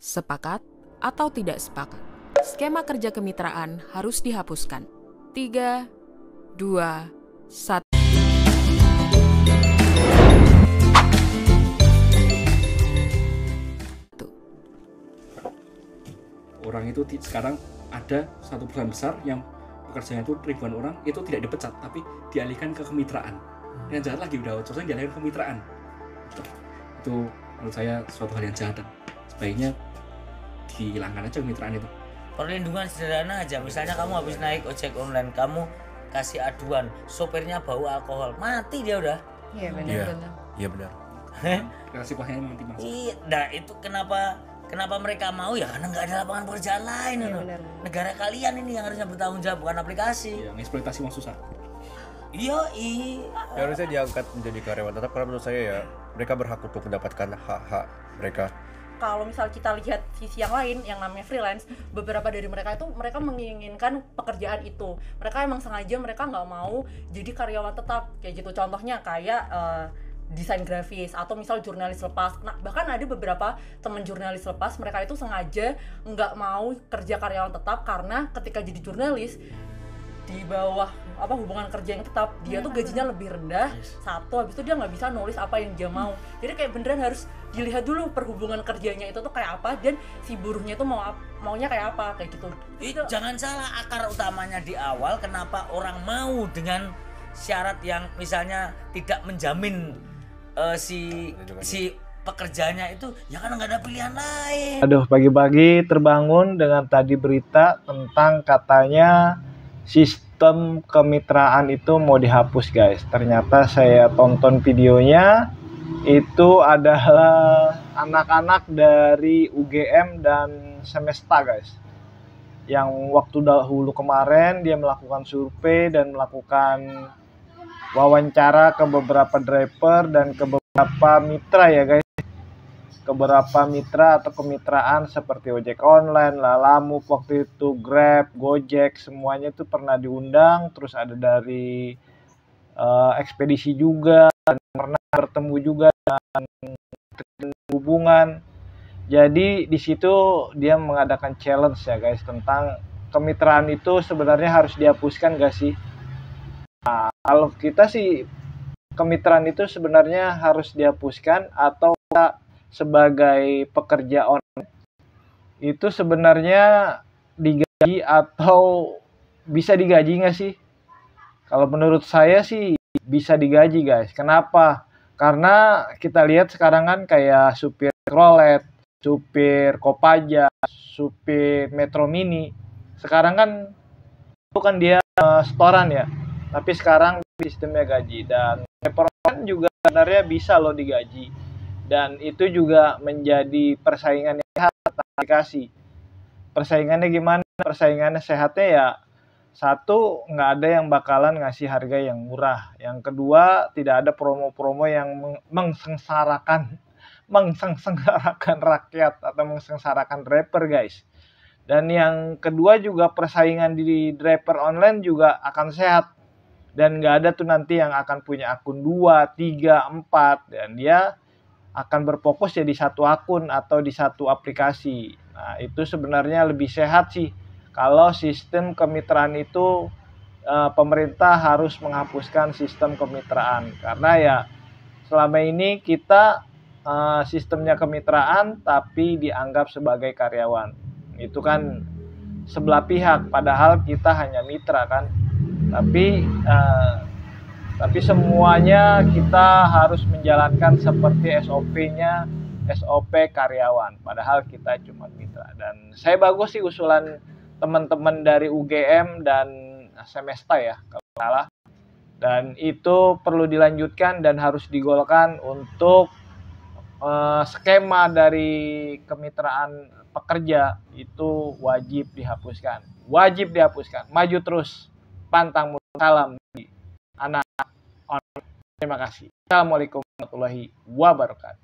Sepakat atau tidak sepakat? Skema kerja kemitraan harus dihapuskan. 3, 2, 1. Orang itu sekarang ada satu perusahaan besar yang pekerjaannya itu ribuan orang, itu tidak dipecat tapi dialihkan ke kemitraan. Yang jahat lagi udah outsourcing dialihkan ke kemitraan. Itu menurut saya suatu hal yang jahat, dan sebaiknya dihilangkan aja kemitraan itu. Perlindungan sederhana aja, misalnya kamu habis naik ojek online, kamu kasih aduan sopirnya bau alkohol, mati dia udah. Iya benar. Iya benar. Resikonya mati mas. Iya, nah itu kenapa mereka mau ya, karena nggak ada lapangan pekerjaan lain. Iya, benar. Negara kalian ini yang harusnya bertanggung jawab, bukan aplikasi. Yang eksploitasi uang susah. Iya. Ya harusnya diangkat menjadi karyawan tetap, karena menurut saya ya mereka berhak untuk mendapatkan hak-hak mereka. Kalau misal kita lihat sisi yang lain yang namanya freelance, beberapa dari mereka itu mereka menginginkan pekerjaan itu. Mereka emang sengaja mereka nggak mau jadi karyawan tetap kayak gitu. Contohnya kayak desain grafis atau misal jurnalis lepas. Nah, bahkan ada beberapa teman jurnalis lepas mereka itu sengaja nggak mau kerja karyawan tetap karena ketika jadi jurnalis di bawah hubungan kerja yang tetap, dia tuh gajinya lebih rendah. Satu, habis itu dia nggak bisa nulis apa yang dia mau. Jadi kayak beneran harus dilihat dulu perhubungan kerjanya itu tuh kayak apa, dan si buruhnya tuh maunya kayak apa, kayak gitu. Jangan salah, akar utamanya di awal kenapa orang mau dengan syarat yang misalnya tidak menjamin si pekerjaanya itu, ya karena nggak ada pilihan lain. Aduh, pagi-pagi terbangun dengan tadi berita tentang katanya sistem kemitraan itu mau dihapus guys. Ternyata saya tonton videonya, itu adalah anak-anak dari UGM dan Semesta guys, yang waktu dahulu kemarin dia melakukan survei dan melakukan wawancara ke beberapa driver dan ke beberapa mitra ya guys, ke beberapa mitra atau kemitraan seperti ojek online, Lalamove waktu itu, Grab, Gojek, semuanya itu pernah diundang. Terus ada dari ekspedisi juga, dan pernah bertemu juga dengan hubungan. Jadi di situ dia mengadakan challenge ya guys, tentang kemitraan itu sebenarnya harus dihapuskan gak sih? Nah, kalau kita sih kemitraan itu sebenarnya harus dihapuskan, atau kita sebagai pekerja online itu sebenarnya digaji atau bisa digaji nggak sih? Kalau menurut saya sih bisa digaji guys. Kenapa? Karena kita lihat sekarang kan kayak supir Chevrolet, supir Kopaja, supir Metro Mini, sekarang kan itu kan dia setoran ya, tapi sekarang sistemnya gaji. Dan driver online juga sebenarnya bisa loh digaji, dan itu juga menjadi persaingan yang sehat aplikasi. Persaingannya gimana? Persaingannya sehatnya ya, satu, nggak ada yang bakalan ngasih harga yang murah. Yang kedua, tidak ada promo-promo yang mengsengsarakan rakyat atau mengsengsarakan driver guys. Dan yang kedua juga persaingan di driver online juga akan sehat. Dan nggak ada tuh nanti yang akan punya akun 2, 3, 4. Dan dia akan berfokus ya di satu akun atau di satu aplikasi. Nah, itu sebenarnya lebih sehat sih. Kalau sistem kemitraan itu pemerintah harus menghapuskan sistem kemitraan. Karena ya selama ini kita sistemnya kemitraan tapi dianggap sebagai karyawan. Itu kan sebelah pihak, padahal kita hanya mitra kan. Tapi semuanya kita harus menjalankan seperti SOP-nya, SOP karyawan, padahal kita cuma mitra. Dan saya bagus sih usulan teman-teman dari UGM dan Semesta ya kalau salah. Dan itu perlu dilanjutkan dan harus digolkan untuk skema dari kemitraan pekerja itu wajib dihapuskan. Wajib dihapuskan. Maju terus, pantang mundur, salam anak online. Terima kasih. Assalamualaikum warahmatullahi wabarakatuh.